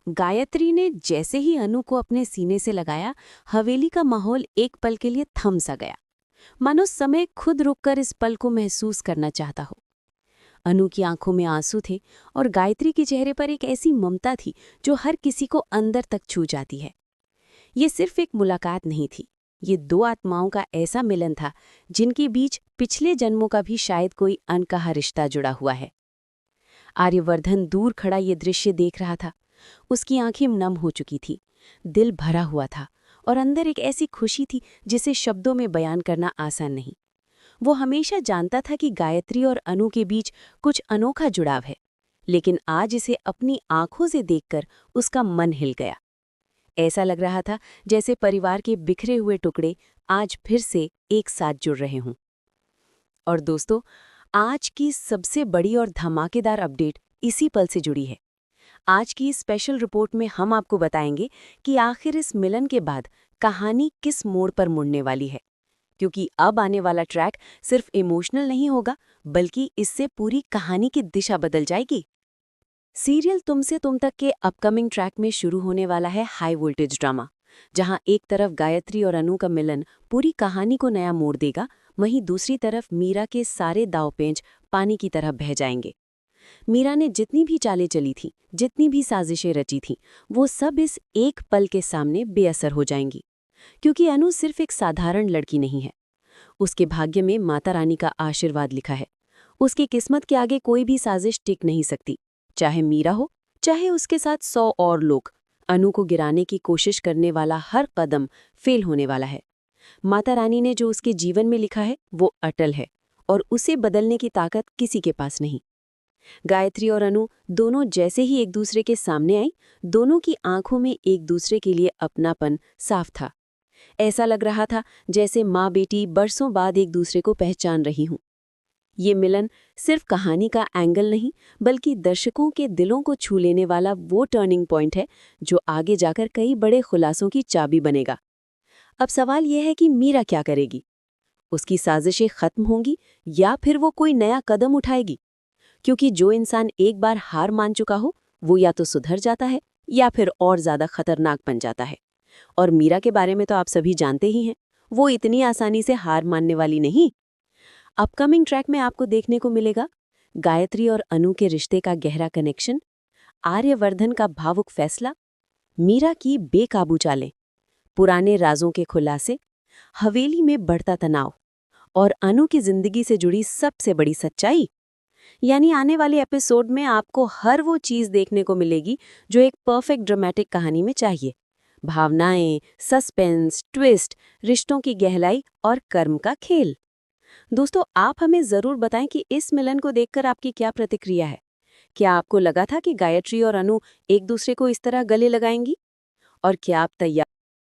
गायत्री ने जैसे ही अनु को अपने सीने से लगाया, हवेली का माहौल एक पल के लिए थम सा गया, मानो समय खुद रुककर इस पल को महसूस करना चाहता हो। अनु की आंखों में आंसू थे और गायत्री के चेहरे पर एक ऐसी ममता थी जो हर किसी को अंदर तक छू जाती है। ये सिर्फ एक मुलाकात नहीं थी, ये दो आत्माओं का ऐसा मिलन था जिनके बीच पिछले जन्मों का भी शायद कोई अनकहा रिश्ता जुड़ा हुआ है। आर्यवर्धन दूर खड़ा ये दृश्य देख रहा था। उसकी आंखें नम हो चुकी थी, दिल भरा हुआ था और अंदर एक ऐसी खुशी थी जिसे शब्दों में बयान करना आसान नहीं। वो हमेशा जानता था कि गायत्री और अनु के बीच कुछ अनोखा जुड़ाव है, लेकिन आज इसे अपनी आंखों से देखकर उसका मन हिल गया। ऐसा लग रहा था जैसे परिवार के बिखरे हुए टुकड़े आज फिर से एक साथ जुड़ रहे हों। और दोस्तों, आज की सबसे बड़ी और धमाकेदार अपडेट इसी पल से जुड़ी है। आज की इस स्पेशल रिपोर्ट में हम आपको बताएंगे कि आखिर इस मिलन के बाद कहानी किस मोड़ पर मुड़ने वाली है, क्योंकि अब आने वाला ट्रैक सिर्फ इमोशनल नहीं होगा, बल्कि इससे पूरी कहानी की दिशा बदल जाएगी। सीरियल तुमसे तुम तक के अपकमिंग ट्रैक में शुरू होने वाला है हाई वोल्टेज ड्रामा, जहां एक तरफ गायत्री और अनु का मिलन पूरी कहानी को नया मोड़ देगा, वहीं दूसरी तरफ मीरा के सारे दांवपेच पानी की तरह बह जाएंगे। मीरा ने जितनी भी चालें चली थीं, जितनी भी साजिशें रची थीं, वो सब इस एक पल के सामने बेअसर हो जाएंगी, क्योंकि अनु सिर्फ एक साधारण लड़की नहीं है। उसके भाग्य में माता रानी का आशीर्वाद लिखा है। उसकी किस्मत के आगे कोई भी साजिश टिक नहीं सकती, चाहे मीरा हो, चाहे उसके साथ 100 और लोग। अनु को गिराने की कोशिश करने वाला हर कदम फेल होने वाला है। माता रानी ने जो उसके जीवन में लिखा है वो अटल है, और उसे बदलने की ताकत किसी के पास नहीं। गायत्री और अनु दोनों जैसे ही एक दूसरे के सामने आई, दोनों की आंखों में एक दूसरे के लिए अपनापन साफ था। ऐसा लग रहा था जैसे माँ बेटी बरसों बाद एक दूसरे को पहचान रही हूं। ये मिलन सिर्फ कहानी का एंगल नहीं, बल्कि दर्शकों के दिलों को छू लेने वाला वो टर्निंग पॉइंट है जो आगे जाकर कई बड़े खुलासों की चाबी बनेगा। अब सवाल यह है कि मीरा क्या करेगी? उसकी साजिशें खत्म होंगी या फिर वो कोई नया कदम उठाएगी? क्योंकि जो इंसान एक बार हार मान चुका हो, वो या तो सुधर जाता है या फिर और ज्यादा खतरनाक बन जाता है। और मीरा के बारे में तो आप सभी जानते ही हैं, वो इतनी आसानी से हार मानने वाली नहीं। अपकमिंग ट्रैक में आपको देखने को मिलेगा गायत्री और अनु के रिश्ते का गहरा कनेक्शन, आर्यवर्धन का भावुक फैसला, मीरा की बेकाबू चालें, पुराने राजों के खुलासे, हवेली में बढ़ता तनाव और अनु की जिंदगी से जुड़ी सबसे बड़ी सच्चाई। यानी आने वाले एपिसोड में आपको हर वो चीज़ देखने को मिलेगी जो एक परफेक्ट ड्रामेटिक कहानी में चाहिए। भावनाएं, सस्पेंस, ट्विस्ट, रिश्तों की गहराई और कर्म का खेल। दोस्तों, आप हमें ज़रूर बताएं कि इस मिलन को देखकर आपकी क्या प्रतिक्रिया है। क्या आपको लगा था कि गायत्री और अनु एक दूसरे को इस तरह गले लगाएंगी? और क्या आप तैयार